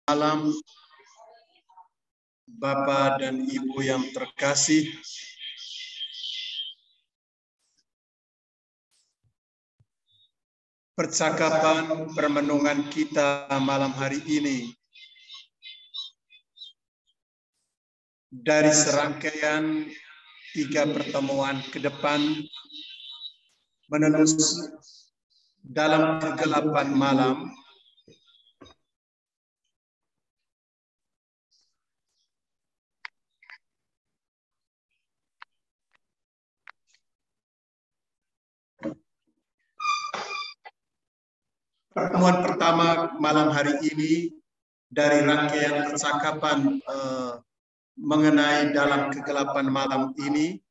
malam, Bapak dan Ibu yang terkasih. Percakapan permenungan kita malam hari ini dari serangkaian 3 pertemuan ke depan menenus dalam kegelapan malam. Pertemuan pertama malam hari ini dari rangkaian percakapan mengenai dalam kegelapan malam ini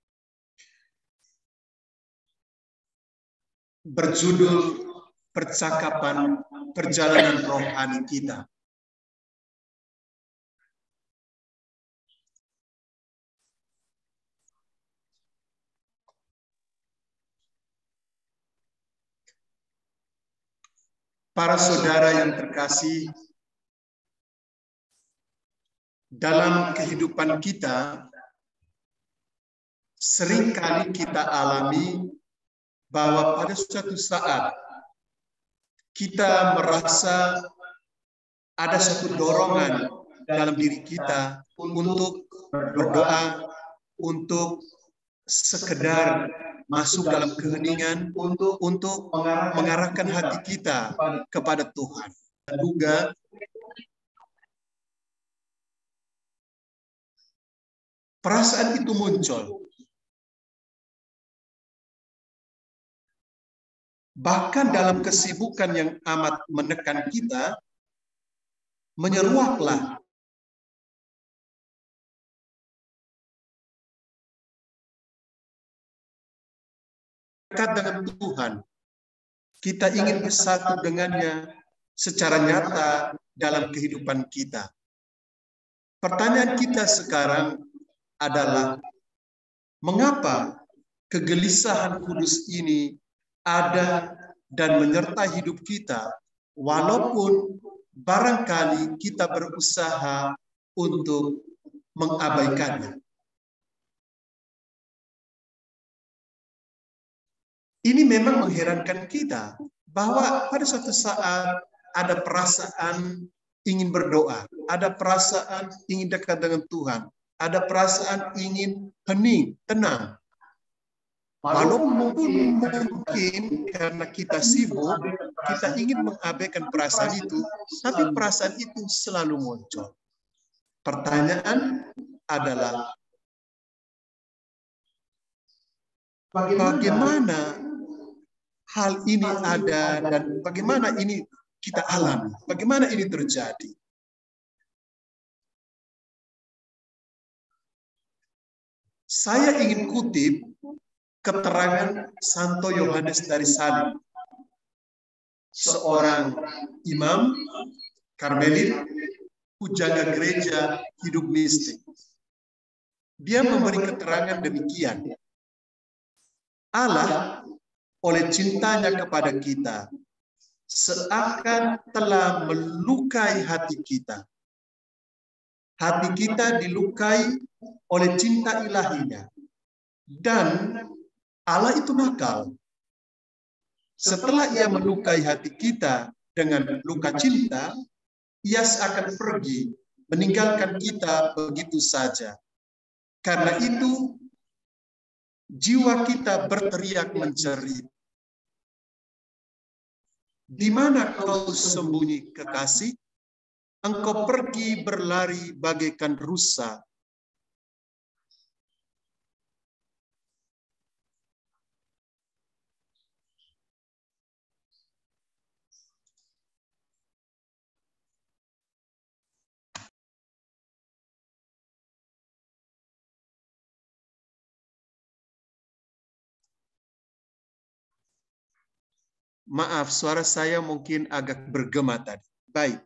berjudul Percakapan Perjalanan Rohani Kita. Para saudara yang terkasih, dalam kehidupan kita, seringkali kita alami bahwa pada suatu saat kita merasa ada suatu dorongan dalam diri kita untuk berdoa, untuk sekedar masuk dalam keheningan, untuk mengarahkan hati kita kepada Tuhan. Dan juga perasaan itu muncul. Bahkan dalam kesibukan yang amat menekan kita, menyeruaklah dekat dengan Tuhan. Kita ingin bersatu dengannya secara nyata dalam kehidupan kita. Pertanyaan kita sekarang adalah, mengapa kegelisahan kudus ini ada dan menyertai hidup kita, walaupun barangkali kita berusaha untuk mengabaikannya? Ini memang mengherankan kita, bahwa pada suatu saat ada perasaan ingin berdoa, ada perasaan ingin dekat dengan Tuhan, ada perasaan ingin hening, tenang. Walaupun mungkin karena kita sibuk, kita ingin mengabaikan perasaan itu, tapi perasaan itu selalu muncul. Pertanyaan adalah, bagaimana hal ini ada dan bagaimana ini kita alami? Bagaimana ini terjadi? Saya ingin kutip keterangan Santo Yohanes dari Salib, seorang imam Karmelit, pujangga gereja hidup mistik. Dia memberi keterangan demikian. Allah oleh cintanya kepada kita seakan telah melukai hati kita. Hati kita dilukai oleh cinta ilahinya. Dan Allah itu nakal. Setelah ia melukai hati kita dengan luka cinta, ia akan pergi, meninggalkan kita begitu saja. Karena itu, jiwa kita berteriak menjerit. Di mana kau sembunyi, kekasih? Engkau pergi berlari bagaikan rusa. Maaf, suara saya mungkin agak bergema tadi. Baik.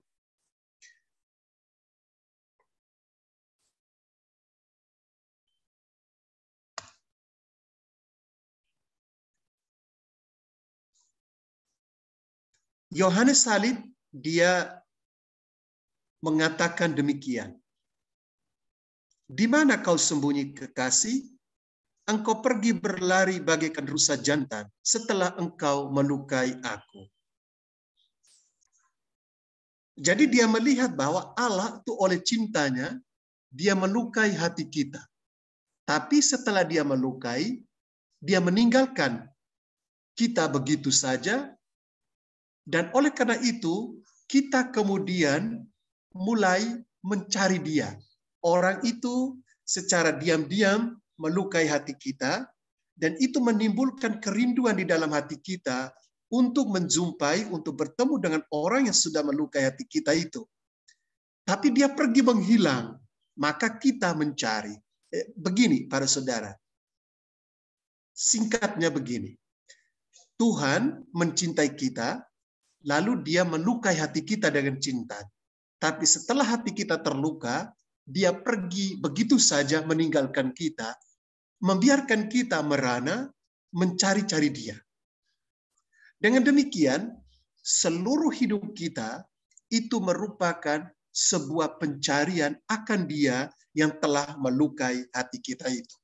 Yohanes Salib, dia mengatakan demikian. Di mana kau sembunyi kekasih? Engkau pergi berlari bagaikan rusa jantan setelah engkau melukai aku. Jadi dia melihat bahwa Allah itu oleh cintanya, dia melukai hati kita. Tapi setelah dia melukai, dia meninggalkan kita begitu saja. Dan oleh karena itu, kita kemudian mulai mencari dia. Orang itu secara diam-diam melukai hati kita, dan itu menimbulkan kerinduan di dalam hati kita untuk menjumpai, untuk bertemu dengan orang yang sudah melukai hati kita itu. Tapi dia pergi menghilang, maka kita mencari. Begini para saudara, singkatnya begini, Tuhan mencintai kita, lalu dia melukai hati kita dengan cinta. Tapi setelah hati kita terluka, dia pergi begitu saja meninggalkan kita, membiarkan kita merana, mencari-cari dia. Dengan demikian, seluruh hidup kita itu merupakan sebuah pencarian akan dia yang telah melukai hati kita itu.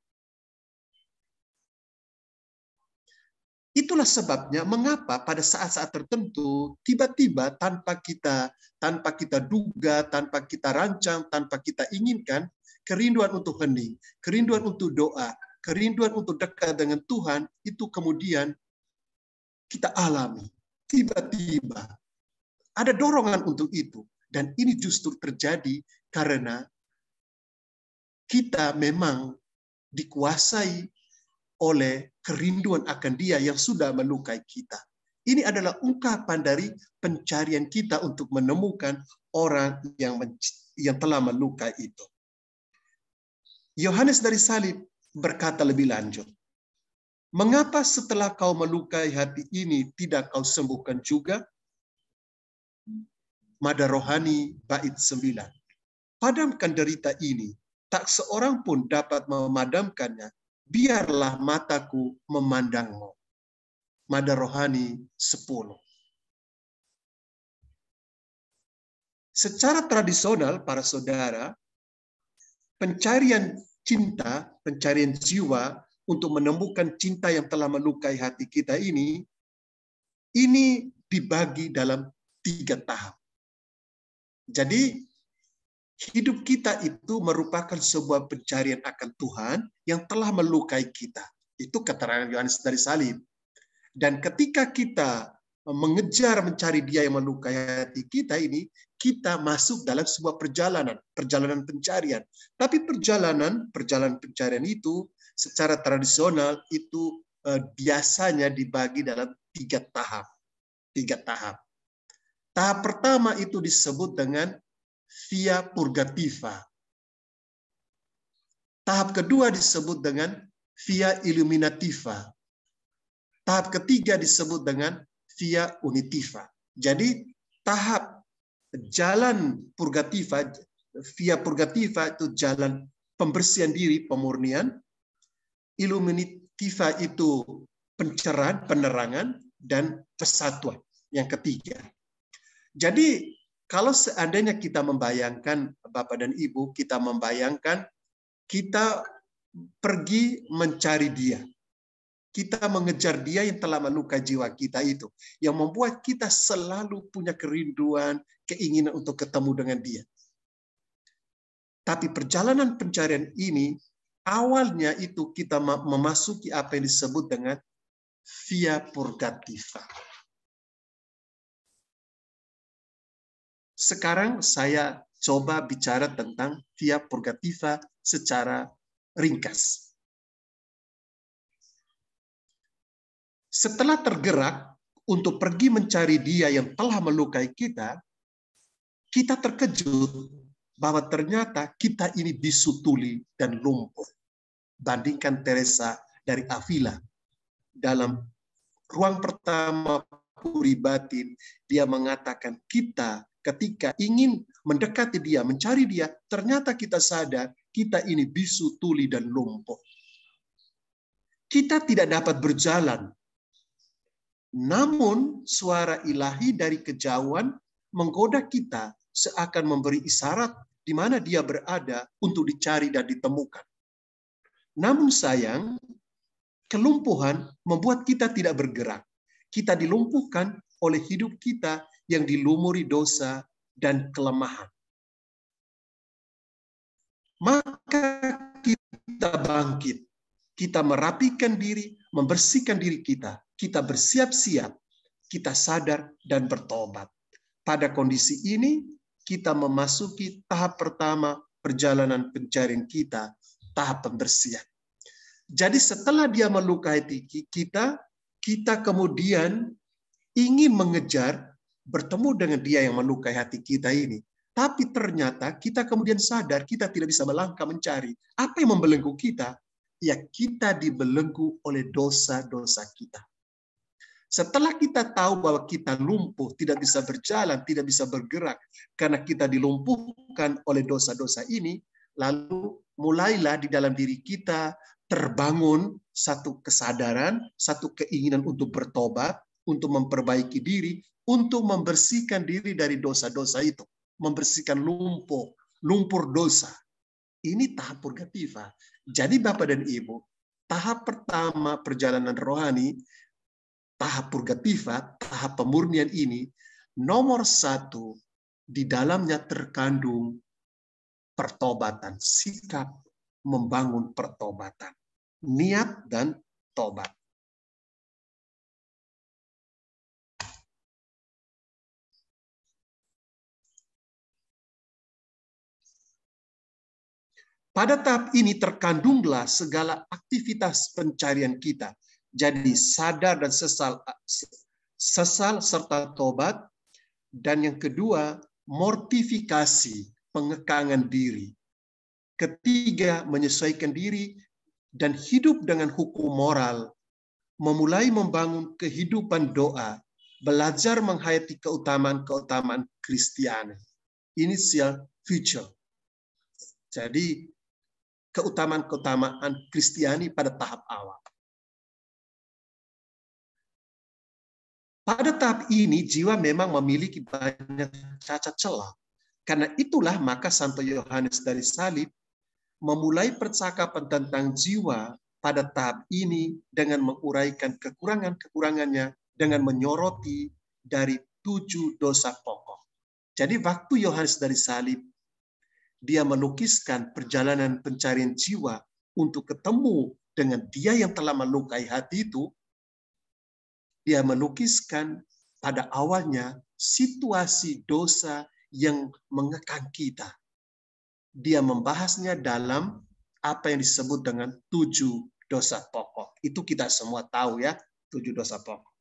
Itulah sebabnya mengapa pada saat-saat tertentu tiba-tiba tanpa kita duga, tanpa kita rancang, tanpa kita inginkan, kerinduan untuk hening, kerinduan untuk doa, kerinduan untuk dekat dengan Tuhan itu kemudian kita alami. Tiba-tiba ada dorongan untuk itu, dan ini justru terjadi karena kita memang dikuasai oleh kerinduan akan dia yang sudah melukai kita. Ini adalah ungkapan dari pencarian kita untuk menemukan orang yang telah melukai itu. Yohanes dari Salib berkata lebih lanjut, mengapa setelah kau melukai hati ini tidak kau sembuhkan juga? Mada Rohani bait 9. Padamkan derita ini, tak seorang pun dapat memadamkannya. Biarlah mataku memandangmu. Mada Rohani 10. Secara tradisional, para saudara, pencarian cinta, pencarian jiwa untuk menemukan cinta yang telah melukai hati kita ini dibagi dalam 3 tahap. Jadi, hidup kita itu merupakan sebuah pencarian akan Tuhan yang telah melukai kita. Itu keterangan Yohanes dari Salib. Dan ketika kita mengejar mencari dia yang melukai hati kita ini, kita masuk dalam sebuah perjalanan pencarian. Tapi perjalanan pencarian itu secara tradisional itu biasanya dibagi dalam 3 tahap. 3 tahap. Tahap pertama itu disebut dengan via purgativa. Tahap kedua disebut dengan via illuminativa. Tahap ketiga disebut dengan via unitiva. Jadi tahap jalan purgativa, via purgativa itu jalan pembersihan diri, pemurnian. Illuminativa itu pencerahan, penerangan, dan persatuan. Yang ketiga. Jadi kalau seandainya kita membayangkan, Bapak dan Ibu, kita membayangkan kita pergi mencari dia. Kita mengejar dia yang telah melukai jiwa kita itu. Yang membuat kita selalu punya kerinduan, keinginan untuk ketemu dengan dia. Tapi perjalanan pencarian ini, awalnya itu kita memasuki apa yang disebut dengan via purgativa. Sekarang saya coba bicara tentang via purgativa secara ringkas. Setelah tergerak untuk pergi mencari dia yang telah melukai kita, kita terkejut bahwa ternyata kita ini bisu tuli dan lumpuh. Bandingkan Teresa dari Avila. Dalam ruang pertama puri batin, dia mengatakan kita ketika ingin mendekati dia, mencari dia, ternyata kita sadar kita ini bisu, tuli, dan lumpuh. Kita tidak dapat berjalan. Namun suara ilahi dari kejauhan menggoda kita seakan memberi isyarat di mana dia berada untuk dicari dan ditemukan. Namun sayang, kelumpuhan membuat kita tidak bergerak. Kita dilumpuhkan oleh hidup kita yang dilumuri dosa dan kelemahan. Maka kita bangkit. Kita merapikan diri, membersihkan diri kita. Kita bersiap-siap, kita sadar dan bertobat. Pada kondisi ini, kita memasuki tahap pertama perjalanan pencarian kita, tahap pembersihan. Jadi setelah dia melukai kita, kita kemudian ingin mengejar, bertemu dengan dia yang melukai hati kita ini. Tapi ternyata kita kemudian sadar kita tidak bisa melangkah mencari. Apa yang membelenggu kita? Ya, kita dibelenggu oleh dosa-dosa kita. Setelah kita tahu bahwa kita lumpuh, tidak bisa berjalan, tidak bisa bergerak, karena kita dilumpuhkan oleh dosa-dosa ini, lalu mulailah di dalam diri kita terbangun satu kesadaran, satu keinginan untuk bertobat, untuk memperbaiki diri, untuk membersihkan diri dari dosa-dosa itu. Membersihkan lumpur dosa. Ini tahap purgativa. Jadi Bapak dan Ibu, tahap pertama perjalanan rohani, tahap purgativa, tahap pemurnian ini, nomor 1, di dalamnya terkandung pertobatan, sikap membangun pertobatan, niat dan tobat. Pada tahap ini terkandunglah segala aktivitas pencarian kita. Jadi sadar dan sesal serta tobat. Dan yang kedua, mortifikasi, pengekangan diri. Ketiga, menyesuaikan diri dan hidup dengan hukum moral. Memulai membangun kehidupan doa. Belajar menghayati keutamaan-keutamaan Kristiani. Initial future. Jadi, keutamaan-keutamaan Kristiani pada tahap awal. Pada tahap ini, jiwa memang memiliki banyak cacat celah. Karena itulah maka Santo Yohanes dari Salib memulai percakapan tentang jiwa pada tahap ini dengan menguraikan kekurangan-kekurangannya, dengan menyoroti dari 7 dosa pokok. Jadi waktu Yohanes dari Salib, dia melukiskan perjalanan pencarian jiwa untuk ketemu dengan dia yang telah melukai hati itu. Dia melukiskan pada awalnya situasi dosa yang mengekang kita. Dia membahasnya dalam apa yang disebut dengan 7 dosa pokok. Itu kita semua tahu ya, 7 dosa pokok.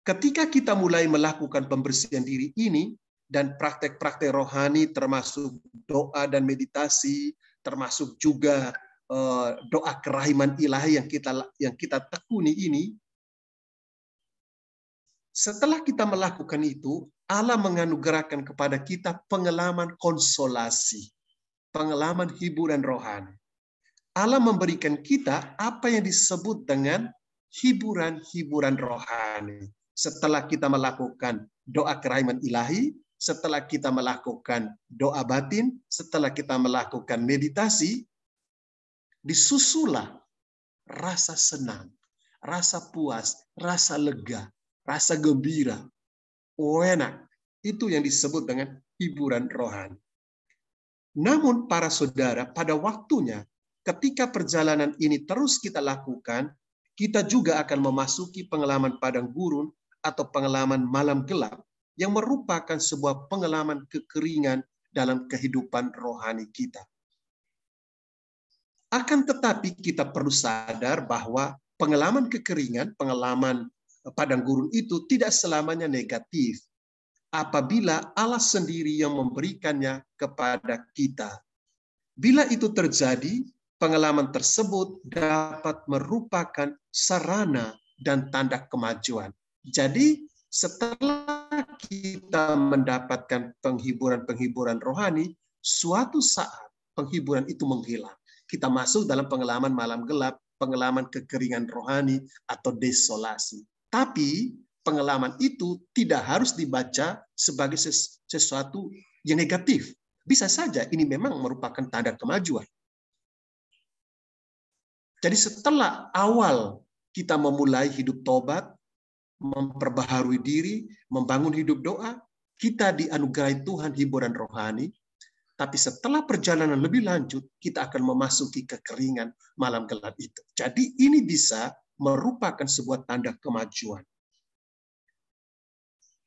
Ketika kita mulai melakukan pembersihan diri ini, dan praktek-praktek rohani termasuk doa dan meditasi, termasuk juga doa kerahiman ilahi yang kita tekuni ini. Setelah kita melakukan itu, Allah menganugerahkan kepada kita pengalaman konsolasi, pengalaman hiburan rohani. Allah memberikan kita apa yang disebut dengan hiburan-hiburan rohani. Setelah kita melakukan doa kerahiman ilahi, setelah kita melakukan doa batin, setelah kita melakukan meditasi, disusulah rasa senang, rasa puas, rasa lega, rasa gembira. Enak. Itu yang disebut dengan hiburan rohani. Namun para saudara, pada waktunya, ketika perjalanan ini terus kita lakukan, kita juga akan memasuki pengalaman padang gurun atau pengalaman malam gelap, yang merupakan sebuah pengalaman kekeringan dalam kehidupan rohani kita. Akan tetapi kita perlu sadar bahwa pengalaman kekeringan, pengalaman padang gurun itu tidak selamanya negatif. Apabila Allah sendiri yang memberikannya kepada kita. Bila itu terjadi, pengalaman tersebut dapat merupakan sarana dan tanda kemajuan. Jadi, setelah kita mendapatkan penghiburan-penghiburan rohani, suatu saat penghiburan itu menghilang. Kita masuk dalam pengalaman malam gelap, pengalaman kekeringan rohani atau desolasi. Tapi pengalaman itu tidak harus dibaca sebagai sesuatu yang negatif. Bisa saja ini memang merupakan tanda kemajuan. Jadi setelah awal kita memulai hidup tobat, memperbaharui diri, membangun hidup doa, kita dianugerahi Tuhan hiburan rohani. Tapi setelah perjalanan lebih lanjut, kita akan memasuki kekeringan malam gelap itu. Jadi ini bisa merupakan sebuah tanda kemajuan.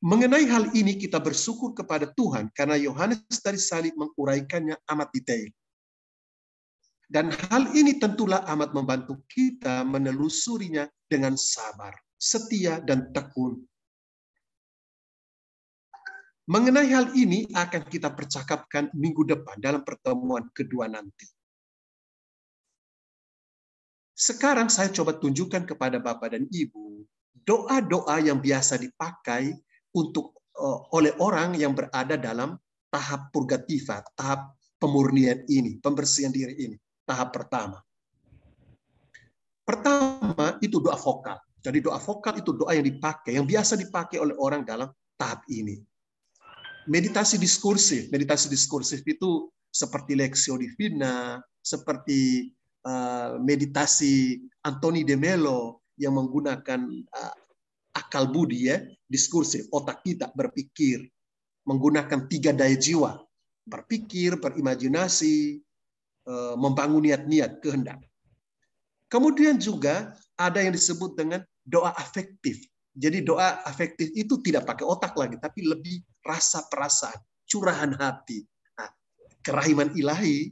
Mengenai hal ini kita bersyukur kepada Tuhan karena Yohanes dari salib menguraikannya amat detail. Dan hal ini tentulah amat membantu kita menelusurinya dengan sabar, setia, dan tekun. Mengenai hal ini akan kita percakapkan minggu depan dalam pertemuan kedua nanti. Sekarang saya coba tunjukkan kepada Bapak dan Ibu doa-doa yang biasa dipakai oleh orang yang berada dalam tahap purgativa, tahap pemurnian ini, pembersihan diri ini, tahap pertama. Pertama itu doa vokal. Jadi doa vokal itu doa yang dipakai, yang biasa dipakai oleh orang dalam tahap ini. Meditasi diskursif itu seperti Lectio Divina, seperti meditasi Anthony de Mello yang menggunakan akal budi, ya, diskursif, otak kita berpikir, menggunakan 3 daya jiwa, berpikir, berimajinasi, membangun niat-niat, kehendak. Kemudian juga ada yang disebut dengan doa afektif. Jadi doa afektif itu tidak pakai otak lagi, tapi lebih rasa perasaan, curahan hati. Nah, kerahiman ilahi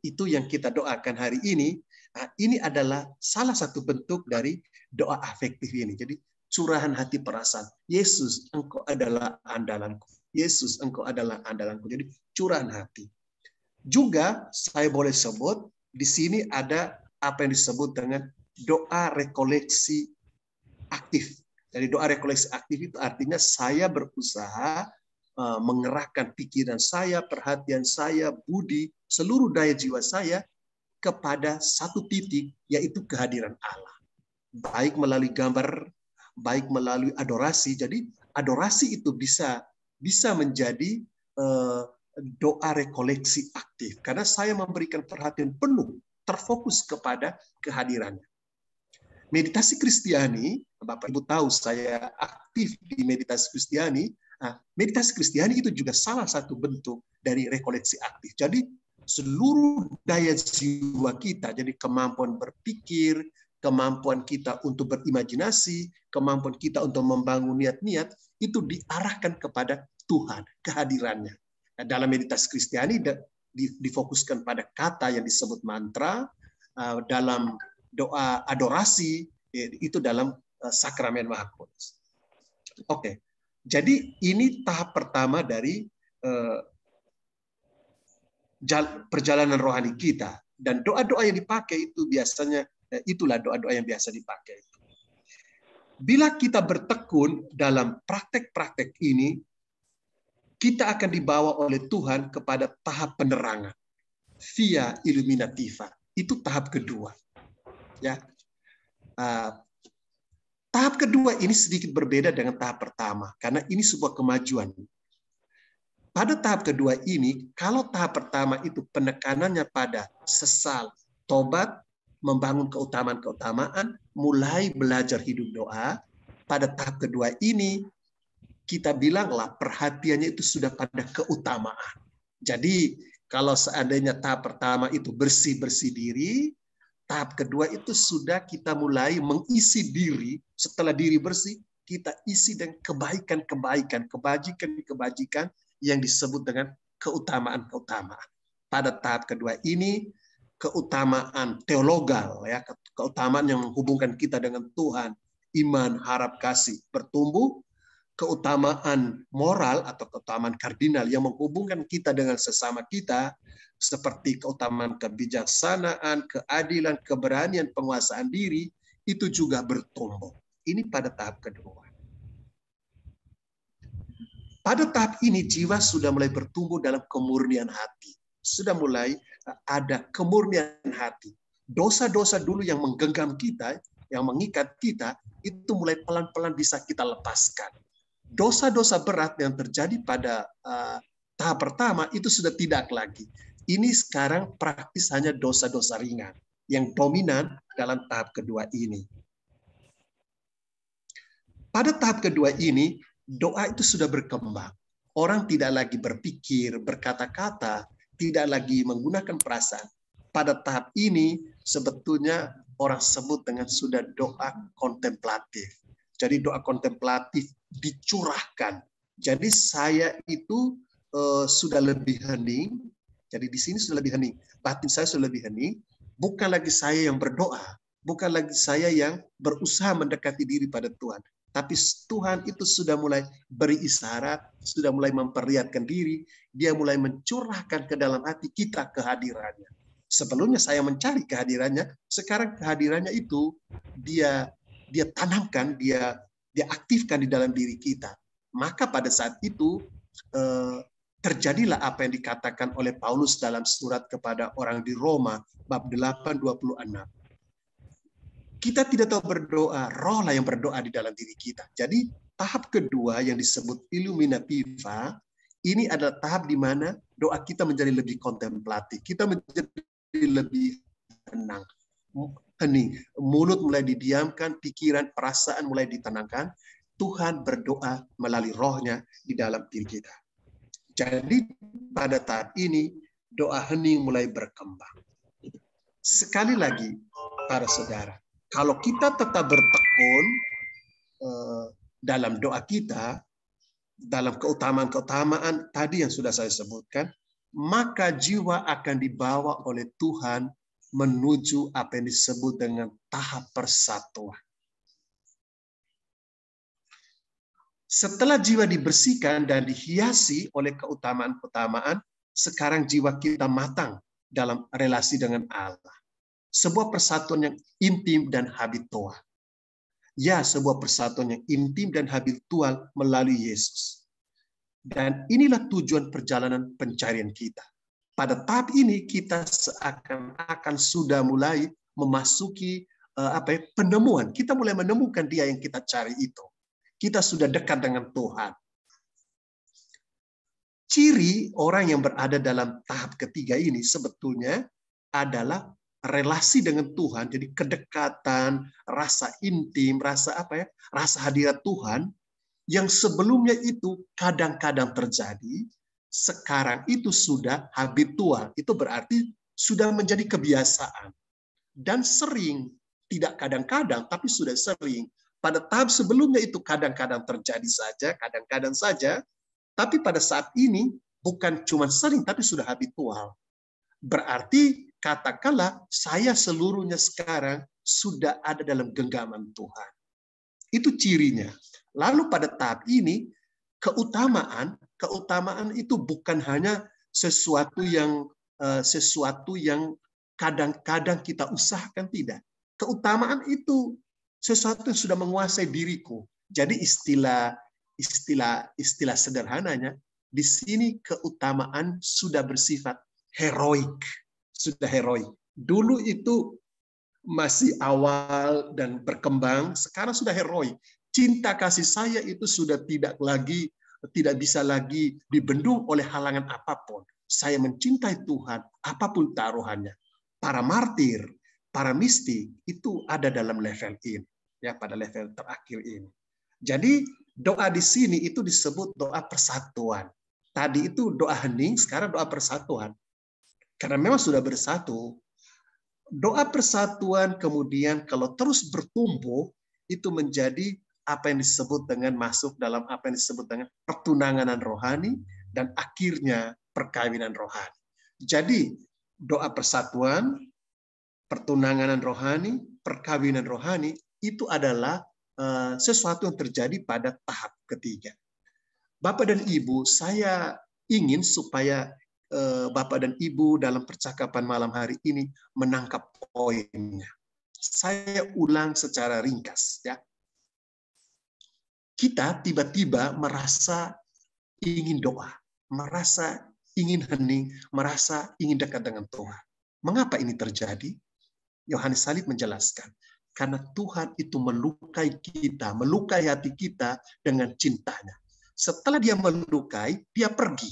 itu yang kita doakan hari ini. Nah, ini adalah salah satu bentuk dari doa afektif ini. Jadi curahan hati perasaan. Yesus, Engkau adalah andalanku. Yesus, Engkau adalah andalanku. Jadi curahan hati. Juga saya boleh sebut di sini ada apa yang disebut dengan doa rekoleksi aktif. Jadi doa rekoleksi aktif itu artinya saya berusaha mengerahkan pikiran saya, perhatian saya, budi, seluruh daya jiwa saya kepada satu titik, yaitu kehadiran Allah. Baik melalui gambar, baik melalui adorasi. Jadi adorasi itu bisa menjadi doa rekoleksi aktif. Karena saya memberikan perhatian penuh, terfokus kepada kehadirannya. Meditasi Kristiani, Bapak Ibu tahu saya aktif di meditasi Kristiani. Nah, meditasi Kristiani itu juga salah satu bentuk dari rekoleksi aktif. Jadi seluruh daya jiwa kita, jadi kemampuan berpikir, kemampuan kita untuk berimajinasi, kemampuan kita untuk membangun niat-niat, itu diarahkan kepada Tuhan, kehadirannya. Nah, dalam meditasi Kristiani difokuskan pada kata yang disebut mantra, dalam doa adorasi, itu dalam sakramen Maha Kudus. Oke, jadi ini tahap pertama dari perjalanan rohani kita. Dan doa-doa yang dipakai itu biasanya, itulah doa-doa yang biasa dipakai. Bila kita bertekun dalam praktek-praktek ini, kita akan dibawa oleh Tuhan kepada tahap penerangan, via illuminativa. Itu tahap kedua. Ya, tahap kedua ini sedikit berbeda dengan tahap pertama karena ini sebuah kemajuan. Pada tahap kedua ini, kalau tahap pertama itu penekanannya pada sesal, tobat, membangun keutamaan-keutamaan, mulai belajar hidup doa. Pada tahap kedua ini, kita bilanglah perhatiannya itu sudah pada keutamaan. Jadi kalau seandainya tahap pertama itu bersih-bersih diri, tahap kedua itu sudah kita mulai mengisi diri. Setelah diri bersih, kita isi dengan kebaikan-kebaikan, kebajikan-kebajikan yang disebut dengan keutamaan-keutamaan. Pada tahap kedua ini, keutamaan teologal, ya, keutamaan yang menghubungkan kita dengan Tuhan, iman, harap, kasih, bertumbuh. Keutamaan moral atau keutamaan kardinal yang menghubungkan kita dengan sesama kita, seperti keutamaan kebijaksanaan, keadilan, keberanian, penguasaan diri, itu juga bertumbuh. Ini pada tahap kedua. Pada tahap ini jiwa sudah mulai bertumbuh dalam kemurnian hati. Sudah mulai ada kemurnian hati. Dosa-dosa dulu yang menggenggam kita yang mengikat kita, itu mulai pelan-pelan bisa kita lepaskan. Dosa-dosa berat yang terjadi pada tahap pertama itu sudah tidak lagi. Ini sekarang praktis hanya dosa-dosa ringan yang dominan dalam tahap kedua ini. Pada tahap kedua ini, doa itu sudah berkembang. Orang tidak lagi berpikir, berkata-kata, tidak lagi menggunakan perasaan. Pada tahap ini, sebetulnya orang sebut dengan sudah doa kontemplatif. Jadi doa kontemplatif dicurahkan. Jadi saya itu sudah lebih hening. Jadi di sini sudah lebih hening. Batin saya sudah lebih hening. Bukan lagi saya yang berdoa. Bukan lagi saya yang berusaha mendekati diri pada Tuhan. Tapi Tuhan itu sudah mulai beri isyarat, sudah mulai memperlihatkan diri, dia mulai mencurahkan ke dalam hati kita kehadirannya. Sebelumnya saya mencari kehadirannya, sekarang kehadirannya itu dia tanamkan, dia aktifkan di dalam diri kita. Maka pada saat itu terjadilah apa yang dikatakan oleh Paulus dalam surat kepada orang di Roma, bab 8:26. Kita tidak tahu berdoa, roh lah yang berdoa di dalam diri kita. Jadi tahap kedua yang disebut illuminativa, ini adalah tahap di mana doa kita menjadi lebih kontemplatif. Kita menjadi lebih tenang, hening. Mulut mulai didiamkan, pikiran, perasaan mulai ditenangkan. Tuhan berdoa melalui rohnya di dalam diri kita. Jadi pada tahap ini, doa hening mulai berkembang. Sekali lagi, para saudara, kalau kita tetap bertekun dalam doa kita, dalam keutamaan-keutamaan tadi yang sudah saya sebutkan, maka jiwa akan dibawa oleh Tuhan menuju apa yang disebut dengan tahap persatuan. Setelah jiwa dibersihkan dan dihiasi oleh keutamaan-keutamaan, sekarang jiwa kita matang dalam relasi dengan Allah. Sebuah persatuan yang intim dan habitual. Ya, sebuah persatuan yang intim dan habitual melalui Yesus. Dan inilah tujuan perjalanan pencarian kita. Pada tahap ini kita seakan-akan sudah mulai memasuki penemuan. Kita mulai menemukan dia yang kita cari itu. Kita sudah dekat dengan Tuhan. Ciri orang yang berada dalam tahap ketiga ini sebetulnya adalah relasi dengan Tuhan, jadi kedekatan, rasa intim, rasa hadirat Tuhan yang sebelumnya itu kadang-kadang terjadi, sekarang itu sudah habitual. Itu berarti sudah menjadi kebiasaan dan sering, tidak kadang-kadang tapi sudah sering. Pada tahap sebelumnya itu kadang-kadang terjadi saja, kadang-kadang saja, tapi pada saat ini bukan cuma sering tapi sudah habitual. Berarti katakanlah saya seluruhnya sekarang sudah ada dalam genggaman Tuhan. Itu cirinya. Lalu pada tahap ini keutamaan itu bukan hanya sesuatu yang kadang-kadang kita usahakan, tidak. Keutamaan itu sesuatu yang sudah menguasai diriku. Jadi istilah sederhananya di sini keutamaan sudah bersifat heroik. Sudah heroik. Dulu itu masih awal dan berkembang, sekarang sudah heroik. Cinta kasih saya itu sudah tidak bisa lagi dibendung oleh halangan apapun. Saya mencintai Tuhan, apapun taruhannya. Para martir, para mistik itu ada dalam level ini, ya, pada level terakhir ini. Jadi doa di sini itu disebut doa persatuan. Tadi itu doa hening, sekarang doa persatuan. Karena memang sudah bersatu. Doa persatuan kemudian kalau terus bertumbuh, itu menjadi apa yang disebut dengan masuk dalam apa yang disebut dengan pertunangan rohani dan akhirnya perkawinan rohani. Jadi doa persatuan, pertunangan rohani, perkawinan rohani itu adalah sesuatu yang terjadi pada tahap ketiga. Bapak dan Ibu, saya ingin supaya Bapak dan Ibu dalam percakapan malam hari ini menangkap poinnya. Saya ulang secara ringkas, ya. Kita tiba-tiba merasa ingin doa, merasa ingin hening, merasa ingin dekat dengan Tuhan. Mengapa ini terjadi? Yohanes Salib menjelaskan. Karena Tuhan itu melukai kita, melukai hati kita dengan cintanya. Setelah dia melukai, dia pergi.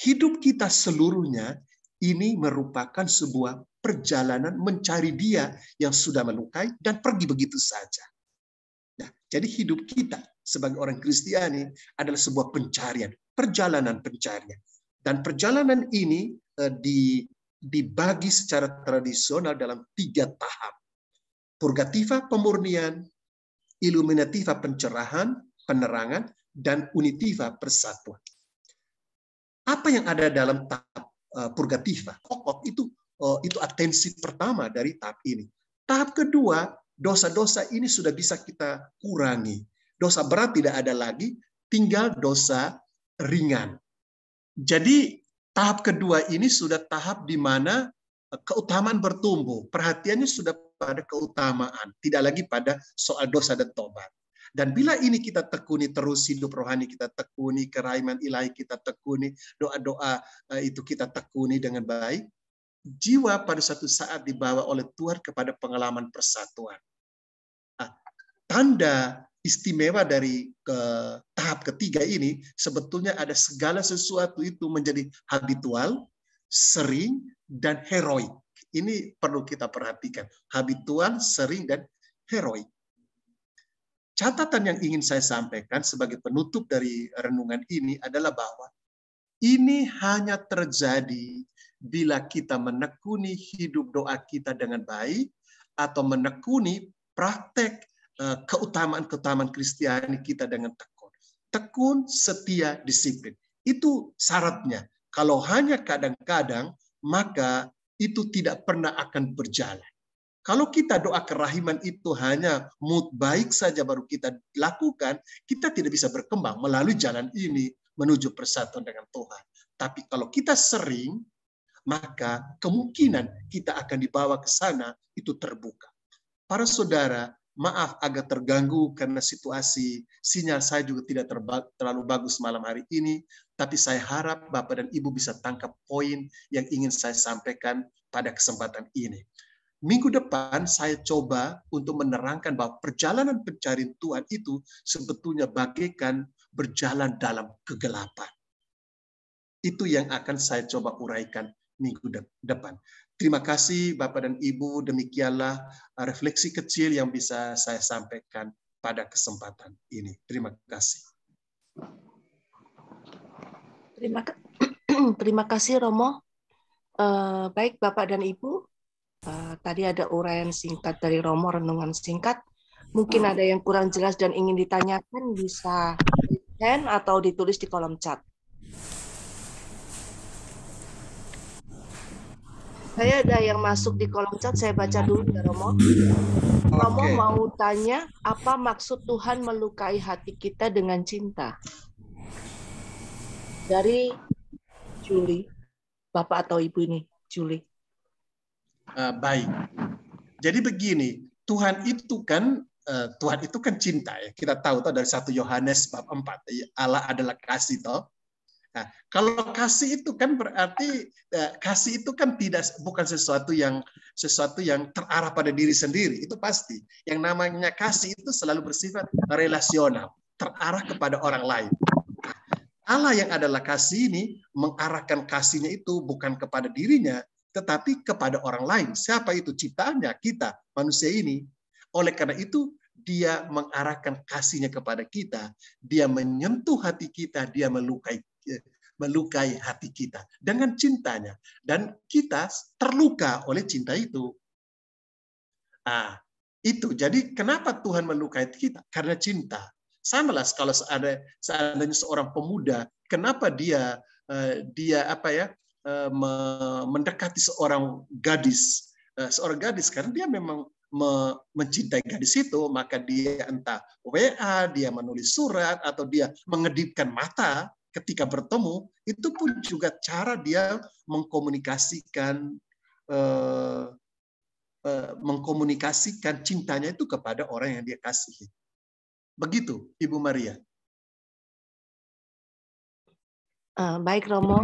Hidup kita seluruhnya ini merupakan sebuah perjalanan mencari dia yang sudah melukai dan pergi begitu saja. Nah, jadi hidup kita sebagai orang Kristiani adalah sebuah pencarian, perjalanan pencarian. Dan perjalanan ini dibagi secara tradisional dalam 3 tahap. Purgativa pemurnian, illuminativa pencerahan, penerangan, dan unitiva persatuan. Apa yang ada dalam tahap purgativa? Pokok itu atensi pertama dari tahap ini. Tahap kedua, dosa-dosa ini sudah bisa kita kurangi. Dosa berat tidak ada lagi, tinggal dosa ringan. Jadi tahap kedua ini sudah tahap di mana keutamaan bertumbuh. Perhatiannya sudah pada keutamaan, tidak lagi pada soal dosa dan tobat. Dan bila ini kita tekuni terus, hidup rohani kita tekuni, kerahiman ilahi kita tekuni, doa-doa itu kita tekuni dengan baik, jiwa pada satu saat dibawa oleh Tuhan kepada pengalaman persatuan. Tanda istimewa dari tahap ketiga ini, sebetulnya ada segala sesuatu itu menjadi habitual, sering, dan heroik. Ini perlu kita perhatikan. Habitual, sering, dan heroik. Catatan yang ingin saya sampaikan sebagai penutup dari renungan ini adalah bahwa ini hanya terjadi bila kita menekuni hidup doa kita dengan baik atau menekuni praktek keutamaan-keutamaan Kristiani kita dengan tekun. Tekun, setia, disiplin. Itu syaratnya. Kalau hanya kadang-kadang, maka itu tidak pernah akan berjalan. Kalau kita doa kerahiman itu hanya mood baik saja baru kita lakukan, kita tidak bisa berkembang melalui jalan ini menuju persatuan dengan Tuhan. Tapi kalau kita sering, maka kemungkinan kita akan dibawa ke sana itu terbuka. Para saudara, maaf agak terganggu karena situasi sinyal saya juga tidak terlalu bagus malam hari ini, tapi saya harap Bapak dan Ibu bisa tangkap poin yang ingin saya sampaikan pada kesempatan ini. Minggu depan saya coba untuk menerangkan bahwa perjalanan pencarian Tuhan itu sebetulnya bagaikan berjalan dalam kegelapan. Itu yang akan saya coba uraikan minggu depan. Terima kasih Bapak dan Ibu, demikianlah refleksi kecil yang bisa saya sampaikan pada kesempatan ini. Terima kasih. Terima kasih Romo. Baik Bapak dan Ibu, tadi ada uraian singkat dari Romo, renungan singkat. Mungkin ada yang kurang jelas dan ingin ditanyakan, bisa di-send atau ditulis di kolom chat. Saya ada yang masuk di kolom chat, saya baca dulu ya Romo. Romo mau tanya, apa maksud Tuhan melukai hati kita dengan cinta? Dari Julie, Bapak atau Ibu ini, Julie. Baik. Jadi begini, Tuhan itu kan cinta ya. Kita tahu dari 1 Yohanes bab 4, Allah adalah kasih toh. Nah, kalau kasih itu kan berarti kasih itu kan bukan sesuatu yang terarah pada diri sendiri, itu pasti. Yang namanya kasih itu selalu bersifat relasional, terarah kepada orang lain. Allah yang adalah kasih ini mengarahkan kasihnya itu bukan kepada dirinya, tetapi kepada orang lain. Siapa itu? Ciptaannya, kita, manusia ini. Oleh karena itu, dia mengarahkan kasihnya kepada kita. Dia menyentuh hati kita, dia melukai hati kita dengan cintanya. Dan kita terluka oleh cinta itu. Itu. Jadi kenapa Tuhan melukai kita? Karena cinta. Samalah kalau seandainya seorang pemuda, kenapa dia mendekati seorang gadis, karena dia memang mencintai gadis itu, maka dia entah WA, dia menulis surat, atau dia mengedipkan mata ketika bertemu. Itu pun juga cara dia mengkomunikasikan cintanya itu kepada orang yang dia kasihi. Begitu, Ibu Maria. Baik, Romo.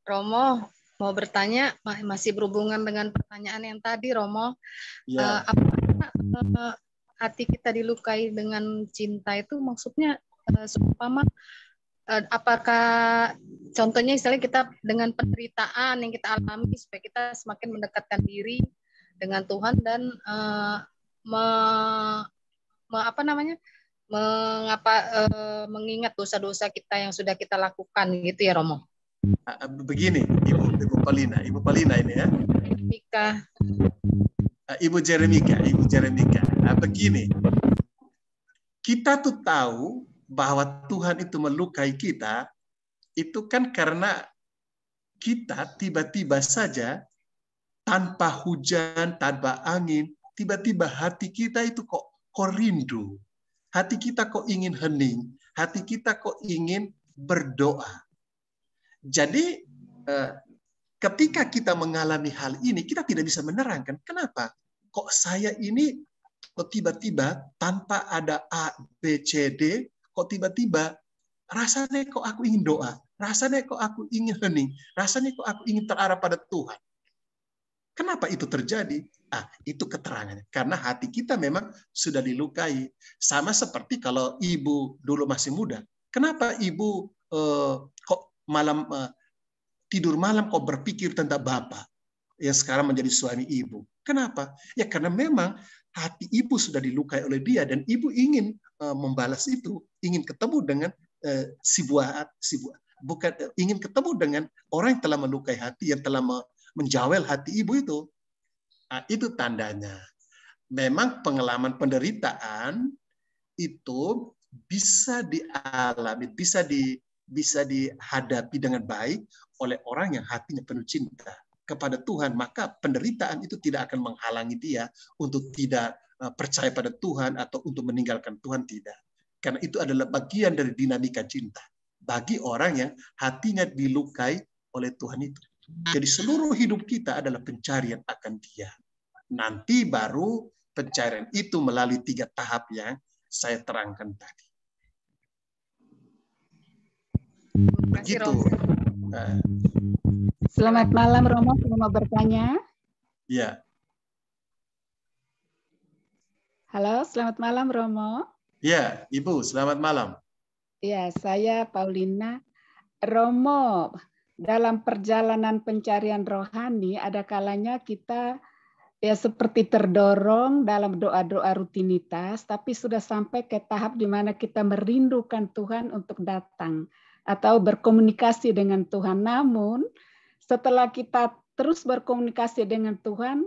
Romo, mau bertanya, masih berhubungan dengan pertanyaan yang tadi, Romo. Ya. Apakah hati kita dilukai dengan cinta itu maksudnya seumpama apakah contohnya istilah kita dengan penderitaan yang kita alami supaya kita semakin mendekatkan diri dengan Tuhan dan mengingat dosa-dosa kita yang sudah kita lakukan gitu ya, Romo. Begini, Ibu Paulina ini ya. Ibu Jeremika. Begini, kita tuh tahu bahwa Tuhan itu melukai kita, itu kan karena kita tiba-tiba saja, tanpa hujan, tanpa angin, tiba-tiba hati kita itu kok rindu. Hati kita kok ingin hening. Hati kita kok ingin berdoa. Jadi, ketika kita mengalami hal ini, kita tidak bisa menerangkan. Kenapa? Kok saya ini kok tiba-tiba tanpa ada A, B, C, D, kok tiba-tiba rasanya kok aku ingin doa, rasanya kok aku ingin hening, rasanya kok aku ingin terarah pada Tuhan. Kenapa itu terjadi? Itu keterangannya. Karena hati kita memang sudah dilukai. Sama seperti kalau ibu dulu masih muda. Kenapa ibu kok tidur malam kok berpikir tentang bapak yang sekarang menjadi suami ibu? Kenapa? Ya karena memang hati ibu sudah dilukai oleh dia dan ibu ingin membalas itu, ingin ketemu dengan bukan ingin ketemu dengan orang yang telah melukai hati, yang telah menjawel hati ibu itu. Itu tandanya. Memang pengalaman penderitaan itu bisa dialami, bisa dihadapi dengan baik oleh orang yang hatinya penuh cinta kepada Tuhan, maka penderitaan itu tidak akan menghalangi dia untuk tidak percaya pada Tuhan atau untuk meninggalkan Tuhan, tidak. Karena itu adalah bagian dari dinamika cinta bagi orang yang hatinya dilukai oleh Tuhan itu. Jadi seluruh hidup kita adalah pencarian akan Dia. Nanti baru pencarian itu melalui 3 tahap yang saya terangkan tadi. Begitu. Selamat malam, Romo. Saya mau bertanya. Ya. Halo, selamat malam, Romo. Ya, Ibu, selamat malam. Ya, saya Paulina. Romo, dalam perjalanan pencarian rohani, ada kalanya kita seperti terdorong dalam doa-doa rutinitas, tapi sudah sampai ke tahap di mana kita merindukan Tuhan untuk datang atau berkomunikasi dengan Tuhan. Namun, setelah kita terus berkomunikasi dengan Tuhan,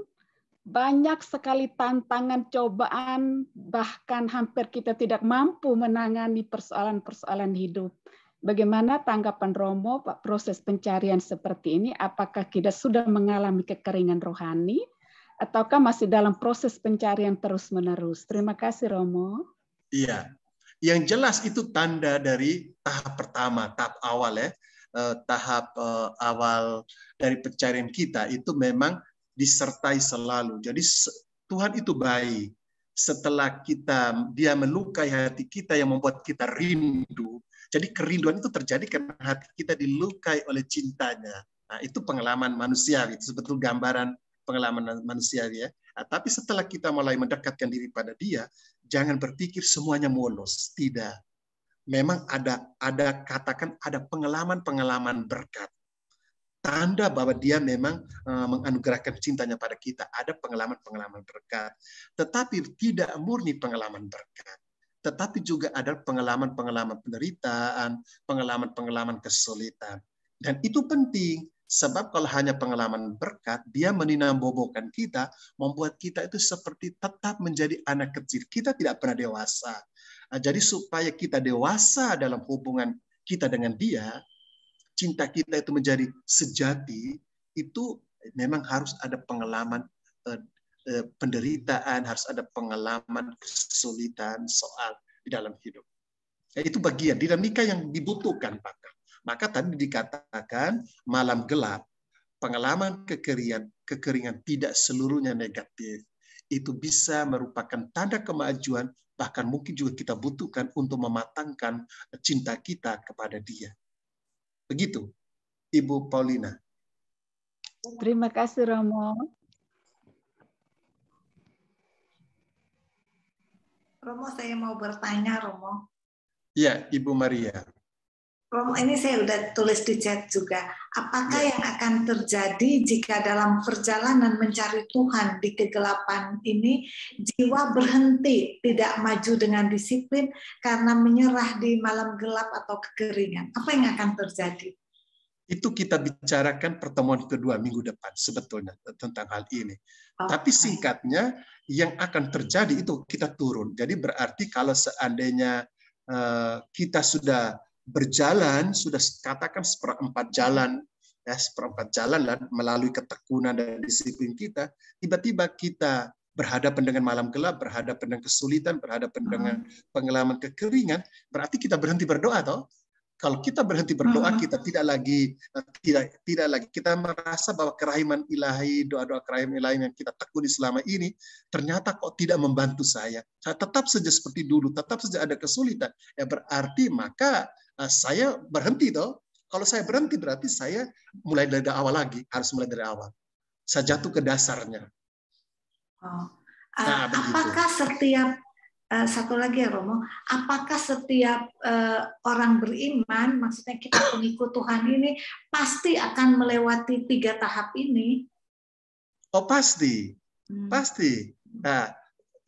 banyak sekali tantangan, cobaan, bahkan hampir kita tidak mampu menangani persoalan-persoalan hidup. Bagaimana tanggapan Romo, Pak, proses pencarian seperti ini? Apakah kita sudah mengalami kekeringan rohani, ataukah masih dalam proses pencarian terus-menerus? Terima kasih, Romo. Iya, yang jelas itu tanda dari tahap pertama, tahap awal ya. Tahap awal dari pencarian kita itu memang disertai selalu. Jadi Tuhan itu baik. Setelah dia melukai hati kita yang membuat kita rindu. Jadi kerinduan itu terjadi karena hati kita dilukai oleh cintanya. Nah, itu pengalaman manusiawi, itu sebetulnya gambaran pengalaman manusiawi ya. Nah, tapi setelah kita mulai mendekatkan diri pada Dia, jangan berpikir semuanya mulus. Tidak. Memang ada katakan ada pengalaman-pengalaman berkat. Tanda bahwa Dia memang menganugerahkan cintanya pada kita. Ada pengalaman-pengalaman berkat. Tetapi tidak murni pengalaman berkat. Tetapi juga ada pengalaman-pengalaman penderitaan, pengalaman-pengalaman kesulitan. Dan itu penting. Sebab kalau hanya pengalaman berkat, dia meninambobokan kita, membuat kita itu seperti tetap menjadi anak kecil. Kita tidak pernah dewasa. Jadi supaya kita dewasa dalam hubungan kita dengan Dia, cinta kita itu menjadi sejati, itu memang harus ada pengalaman penderitaan, harus ada pengalaman kesulitan soal di dalam hidup. Itu bagian dinamika yang dibutuhkan, Pak. Maka tadi dikatakan malam gelap, pengalaman kekeringan tidak seluruhnya negatif. Itu bisa merupakan tanda kemajuan, bahkan mungkin juga kita butuhkan untuk mematangkan cinta kita kepada Dia. Begitu, Ibu Paulina. Terima kasih Romo. Romo, saya mau bertanya, Romo. Ya, Ibu Maria. Romo, ini saya udah tulis di chat juga. Apakah yang akan terjadi jika dalam perjalanan mencari Tuhan di kegelapan ini, jiwa berhenti, tidak maju dengan disiplin karena menyerah di malam gelap atau kekeringan? Apa yang akan terjadi? Itu kita bicarakan pertemuan kedua minggu depan sebetulnya tentang hal ini. Tapi singkatnya, yang akan terjadi itu kita turun. Jadi berarti kalau seandainya kita sudah berjalan, sudah katakan seperempat jalan, ya seperempat jalan melalui ketekunan dan disiplin kita, tiba-tiba kita berhadapan dengan malam gelap, berhadapan dengan kesulitan, berhadapan dengan pengalaman kekeringan, berarti kita berhenti berdoa, toh? Kalau kita berhenti berdoa, kita tidak lagi kita merasa bahwa kerahiman ilahi, doa-doa kerahiman ilahi yang kita tekuni selama ini ternyata kok tidak membantu saya. Saya tetap saja seperti dulu, tetap saja ada kesulitan. Ya berarti maka saya berhenti toh. Kalau saya berhenti berarti saya mulai dari awal lagi, harus mulai dari awal. Saya jatuh ke dasarnya. Apakah setiap satu lagi ya Romo, apakah setiap orang beriman, maksudnya kita pengikut Tuhan ini pasti akan melewati 3 tahap ini? Oh pasti, pasti. Nah,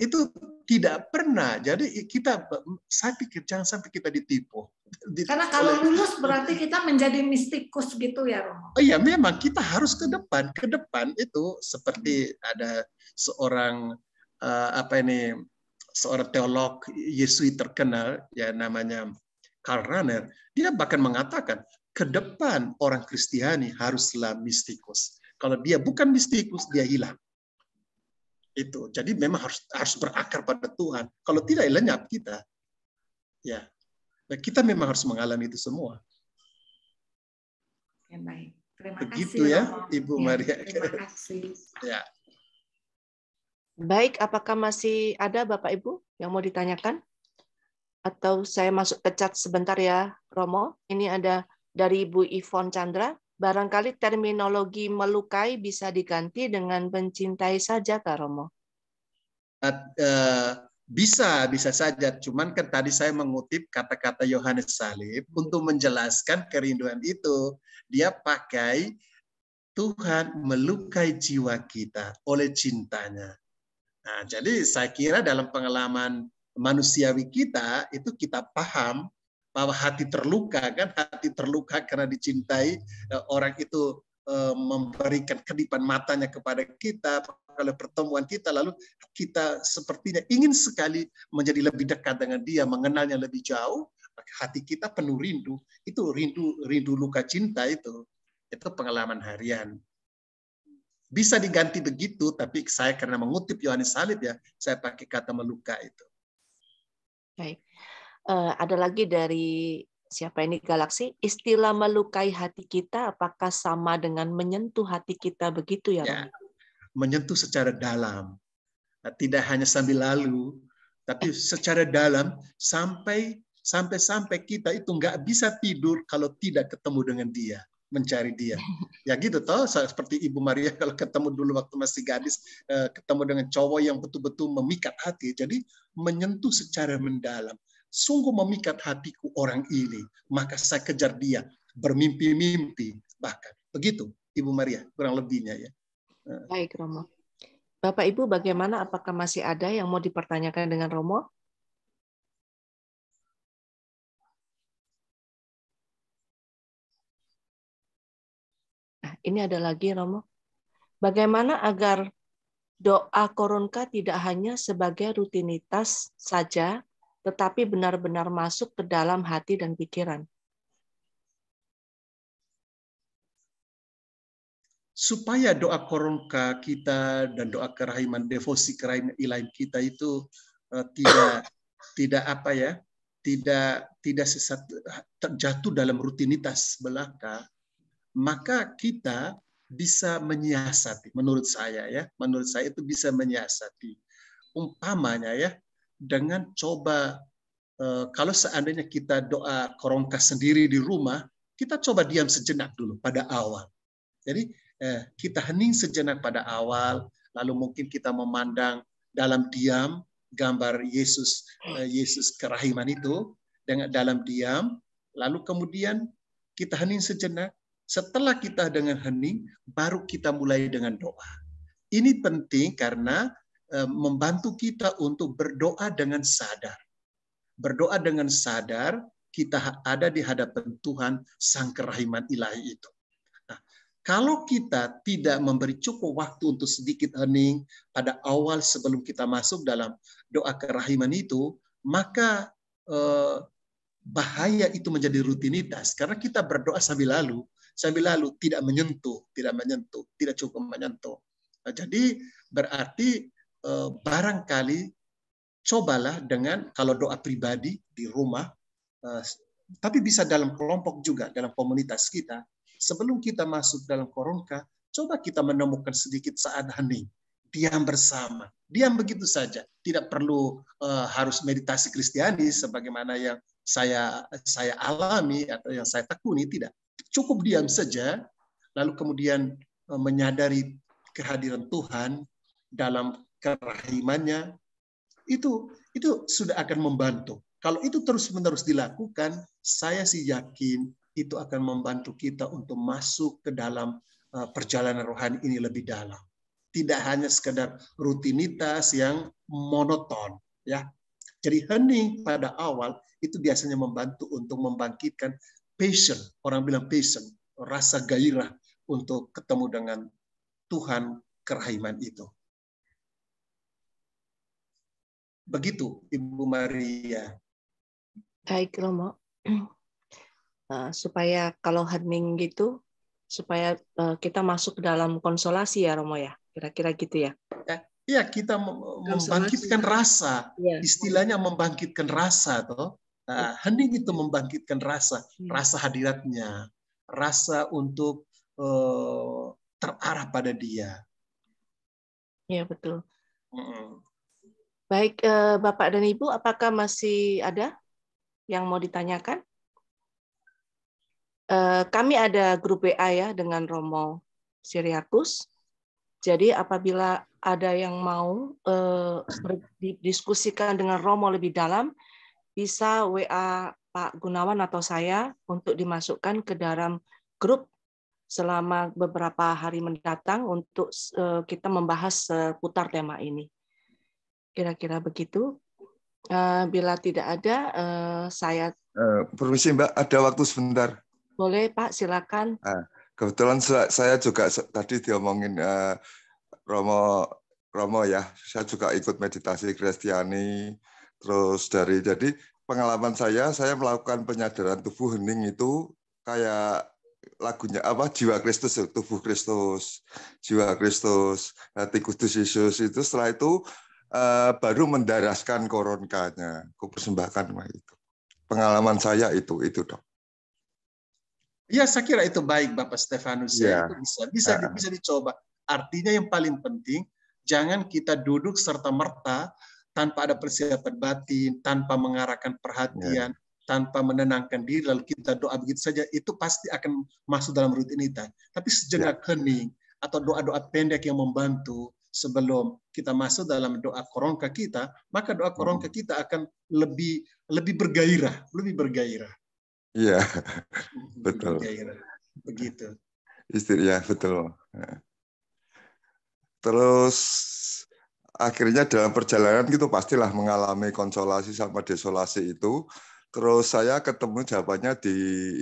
itu tidak pernah. Jadi saya pikir jangan sampai kita ditipu. Karena kalau lulus berarti kita menjadi mistikus gitu ya Romo? Oh iya, memang kita harus ke depan. Ke depan itu seperti ada seorang seorang teolog Yesuit terkenal, ya namanya Karl Rahner, dia bahkan mengatakan, ke depan orang Kristiani haruslah mistikus. Kalau dia bukan mistikus, dia hilang. Itu. Jadi memang harus berakar pada Tuhan. Kalau tidak, lenyap kita. Ya, kita memang harus mengalami itu semua. Ya, baik. Terima Begitu kasih, ya, Romo. Ibu Maria. Terima kasih. Ya. Baik, apakah masih ada Bapak Ibu yang mau ditanyakan? Atau saya masuk ke chat sebentar ya, Romo. Ini ada dari Ibu Ivon Chandra. Barangkali terminologi melukai bisa diganti dengan mencintai saja, Kak Romo? Bisa saja. Cuman kan tadi saya mengutip kata-kata Yohanes Salib untuk menjelaskan kerinduan itu. Dia pakai Tuhan melukai jiwa kita oleh cintanya. Nah, jadi saya kira dalam pengalaman manusiawi kita itu kita paham bahwa hati terluka karena dicintai, orang itu memberikan kedipan matanya kepada kita kalau pertemuan kita, lalu kita sepertinya ingin sekali menjadi lebih dekat dengan dia, mengenalnya lebih jauh, hati kita penuh rindu. Itu rindu luka cinta itu pengalaman harian. Bisa diganti begitu, tapi saya karena mengutip Yohanes Salib ya, saya pakai kata meluka itu. Baik. Ada lagi dari siapa ini Galaksi, istilah melukai hati kita apakah sama dengan menyentuh hati kita begitu ya, Romo? Menyentuh secara dalam. Tidak hanya sambil lalu, tapi secara dalam sampai kita itu nggak bisa tidur kalau tidak ketemu dengan dia. Mencari dia, ya gitu toh, seperti Ibu Maria kalau ketemu dulu waktu masih gadis, ketemu dengan cowok yang betul-betul memikat hati, jadi menyentuh secara mendalam, sungguh memikat hatiku orang ini, maka saya kejar dia, bermimpi-mimpi bahkan, begitu Ibu Maria kurang lebihnya ya. Baik Romo. Bapak Ibu bagaimana, apakah masih ada yang mau dipertanyakan dengan Romo? Ini ada lagi, Romo. Bagaimana agar doa koronka tidak hanya sebagai rutinitas saja, tetapi benar-benar masuk ke dalam hati dan pikiran? Supaya doa koronka kita dan doa kerahiman, devosi kerahiman ilahi kita itu tidak terjatuh dalam rutinitas belaka, maka kita bisa menyiasati, menurut saya itu bisa menyiasati. Umpamanya ya, dengan coba kalau seandainya kita doa koronka sendiri di rumah, kita coba diam sejenak dulu pada awal. Jadi kita hening sejenak pada awal, lalu mungkin kita memandang dalam diam gambar Yesus kerahiman itu dengan dalam diam, lalu kemudian kita hening sejenak. Setelah kita dengan hening, baru kita mulai dengan doa. Ini penting karena membantu kita untuk berdoa dengan sadar. Berdoa dengan sadar, kita ada di hadapan Tuhan, Sang Kerahiman Ilahi itu. Nah, kalau kita tidak memberi cukup waktu untuk sedikit hening pada awal sebelum kita masuk dalam doa kerahiman itu, maka bahaya itu menjadi rutinitas. Karena kita berdoa sambil lalu tidak menyentuh, tidak cukup menyentuh. Nah, jadi berarti barangkali cobalah dengan kalau doa pribadi di rumah, tapi bisa dalam kelompok juga, dalam komunitas kita. Sebelum kita masuk dalam koronka, coba kita menemukan sedikit saat hening, diam bersama, diam begitu saja. Tidak perlu harus meditasi Kristiani sebagaimana yang saya alami atau yang saya tekuni, tidak. Cukup diam saja, lalu kemudian menyadari kehadiran Tuhan dalam kerahimannya, itu sudah akan membantu. Kalau itu terus-menerus dilakukan, saya sih yakin itu akan membantu kita untuk masuk ke dalam perjalanan rohani ini lebih dalam. Tidak hanya sekedar rutinitas yang monoton, ya. Jadi hening pada awal itu biasanya membantu untuk membangkitkan passion, orang bilang passion, rasa gairah untuk ketemu dengan Tuhan kerahiman itu. Begitu, Ibu Maria. Baik, Romo. Supaya kalau hening gitu, supaya kita masuk ke dalam konsolasi ya, Romo ya. Kira-kira gitu ya. Iya, kita membangkitkan rasa. Ya. Istilahnya membangkitkan rasa, toh. Hening itu membangkitkan rasa hadiratnya, rasa untuk terarah pada Dia. Iya, betul. Baik, Bapak dan Ibu, apakah masih ada yang mau ditanyakan? Kami ada grup WA ya dengan Romo Syriakus. Jadi apabila ada yang mau didiskusikan dengan Romo lebih dalam, bisa WA Pak Gunawan atau saya untuk dimasukkan ke dalam grup selama beberapa hari mendatang untuk kita membahas seputar tema ini. Kira-kira begitu. Bila tidak ada, saya... Permisi Mbak, ada waktu sebentar. Boleh Pak, silakan. Kebetulan saya juga tadi diomongin Romo ya, saya juga ikut meditasi Kristiani. Terus jadi pengalaman saya melakukan penyadaran tubuh hening itu kayak lagunya Jiwa Kristus, tubuh Kristus, jiwa Kristus, hati kudus Yesus itu. Setelah itu baru mendaraskan koronkanya, kupersembahkan itu. Pengalaman saya itu Dok. Ya, saya kira itu baik Bapak Stefanus. Ya. Itu bisa dicoba. Artinya yang paling penting, jangan kita duduk serta-merta tanpa ada persiapan batin, tanpa mengarahkan perhatian, tanpa menenangkan diri, lalu kita doa begitu saja, itu pasti akan masuk dalam rutinitas. Tapi sejenak hening, atau doa-doa pendek yang membantu sebelum kita masuk dalam doa koronka kita, maka doa koronka kita akan lebih bergairah, Iya, betul. Begitu. Ya, betul. Terus akhirnya dalam perjalanan gitu pastilah mengalami konsolasi sama desolasi itu. Terus saya ketemu jawabannya di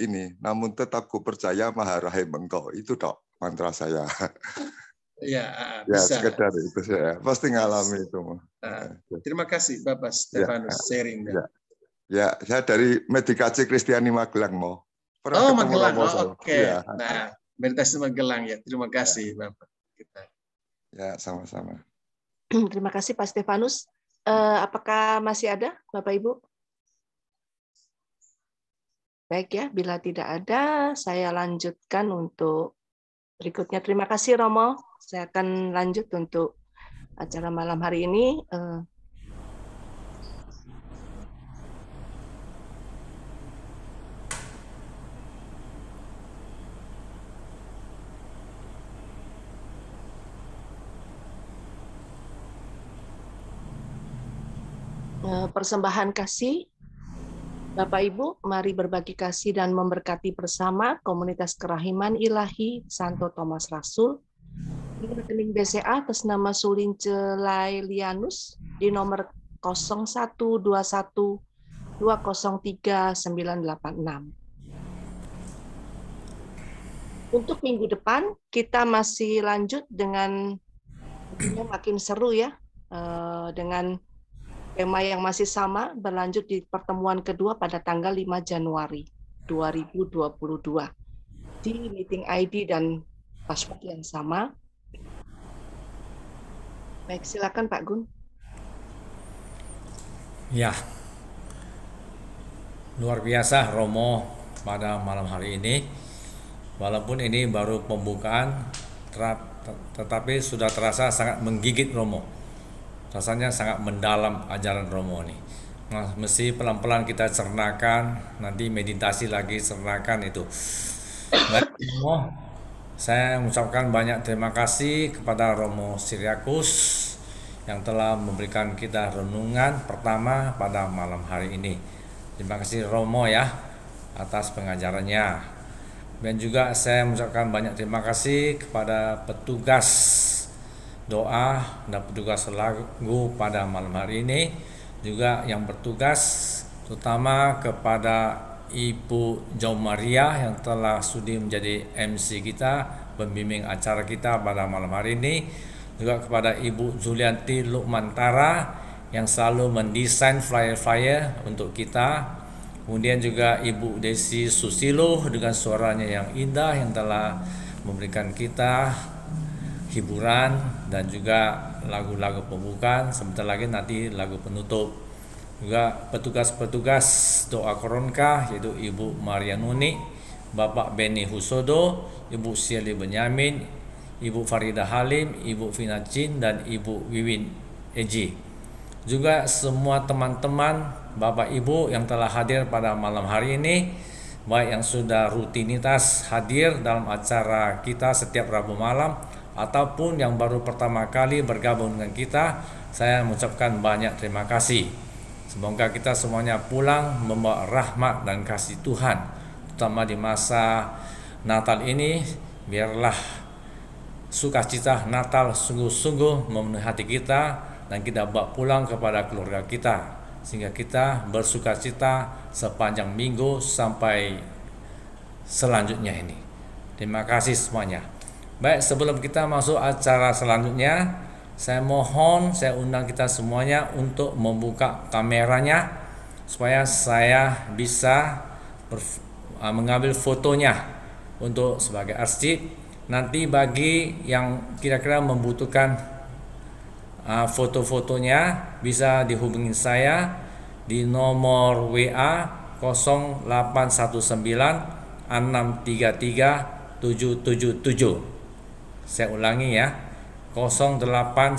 ini, namun tetap ku percaya Maha Rahim Engkau. Itu Dok, mantra saya. Ya, bisa. Ya, sekedar itu saya pasti ngalami itu. Terima kasih Bapak Stefanus sharing. Ya, saya dari Meditasi Kristiani Magelang mau. Magelang. Oke. Ya. Nah, meditasi Magelang ya. Terima kasih Bapak. Ya, sama-sama. Terima kasih Pak Stefanus. Apakah masih ada Bapak Ibu? Baik ya, bila tidak ada, saya lanjutkan untuk berikutnya. Terima kasih Romo. Saya akan lanjut untuk acara malam hari ini. persembahan kasih. Bapak Ibu, mari berbagi kasih dan memberkati bersama komunitas kerahiman ilahi Santo Thomas Rasul di rekening BCA atas nama Sulince Lailianus di nomor 0121 203 986. Untuk minggu depan kita masih lanjut dengan makin seru ya, dengan tema yang masih sama, berlanjut di pertemuan kedua pada tanggal 5 Januari 2022 di meeting ID dan password yang sama. Baik, silakan Pak Gun. Ya, luar biasa Romo pada malam hari ini. Walaupun ini baru pembukaan, tetapi sudah terasa sangat menggigit Romo. Rasanya sangat mendalam ajaran Romo ini. Nah, mesti pelan-pelan kita cernakan, nanti meditasi lagi cernakan itu. Baik, Romo, saya mengucapkan banyak terima kasih kepada Romo Siriakus yang telah memberikan kita renungan pertama pada malam hari ini. Terima kasih Romo ya atas pengajarannya. Dan juga saya mengucapkan banyak terima kasih kepada petugas doa dan petugas lagu pada malam hari ini, juga yang bertugas terutama kepada Ibu Jo Maria yang telah sudi menjadi MC kita, pembimbing acara kita pada malam hari ini, juga kepada Ibu Julianti Lukmantara yang selalu mendesain flyer-flyer untuk kita, kemudian juga Ibu Desi Susilo dengan suaranya yang indah yang telah memberikan kita hiburan dan juga lagu-lagu pembukaan, sebentar lagi nanti lagu penutup. Juga petugas-petugas doa koronka yaitu Ibu Maria Nuni, Bapak Beni Husodo, Ibu Shirley Benyamin, Ibu Farida Halim, Ibu Vina Chin, dan Ibu Wiwin Eji. Juga semua teman-teman Bapak Ibu yang telah hadir pada malam hari ini, baik yang sudah rutinitas hadir dalam acara kita setiap Rabu malam ataupun yang baru pertama kali bergabung dengan kita, saya mengucapkan banyak terima kasih. Semoga kita semuanya pulang membawa rahmat dan kasih Tuhan, terutama di masa Natal ini. Biarlah sukacita Natal sungguh-sungguh memenuhi hati kita dan kita bawa pulang kepada keluarga kita, sehingga kita bersukacita sepanjang minggu sampai selanjutnya ini. Terima kasih semuanya. Baik, sebelum kita masuk acara selanjutnya, saya undang kita semuanya untuk membuka kameranya supaya saya bisa mengambil fotonya untuk sebagai arsip. Nanti bagi yang kira-kira membutuhkan foto-fotonya bisa dihubungi saya di nomor WA 0819 633 777. Saya ulangi ya, 0819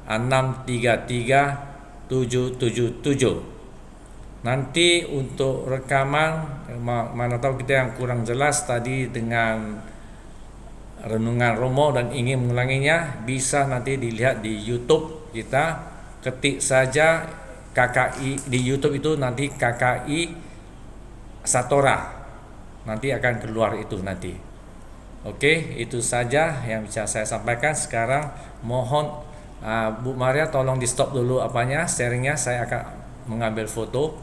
633 777. Nanti untuk rekaman, mana tahu kita yang kurang jelas tadi dengan renungan Romo dan ingin mengulanginya, bisa nanti dilihat di YouTube kita, ketik saja KKI di YouTube itu, nanti KKI Satora, nanti akan keluar itu nanti. Oke, itu saja yang bisa saya sampaikan. Sekarang mohon Bu Maria tolong di stop dulu apanya, sharingnya, saya akan mengambil foto.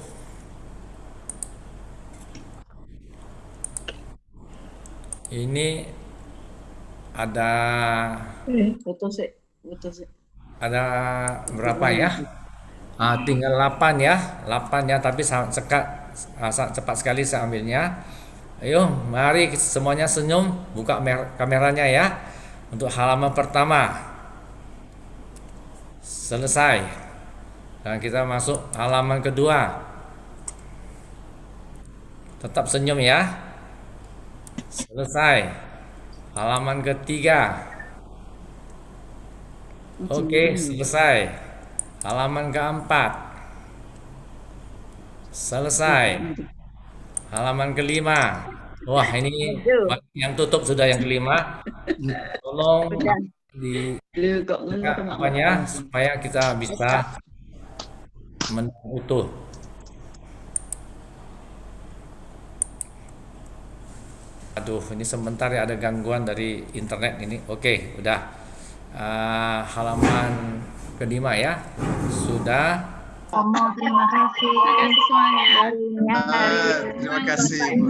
Ini ada ada berapa ya? Tinggal 8 ya, 8 ya, tapi sangat cepat sekali saya ambilnya. Ayo, mari semuanya senyum, buka kameranya ya. Untuk halaman pertama selesai, dan kita masuk halaman kedua. Tetap senyum ya. Selesai. Halaman ketiga. Oke, selesai. Halaman keempat. Selesai. Halaman kelima. Wah, ini yang tutup sudah yang kelima. Tolong di apanya supaya kita bisa utuh. Aduh, ini sebentar ya, ada gangguan dari internet ini. Oke, udah. Halaman kelima ya. Sudah. Terima kasih semuanya. Terima kasih.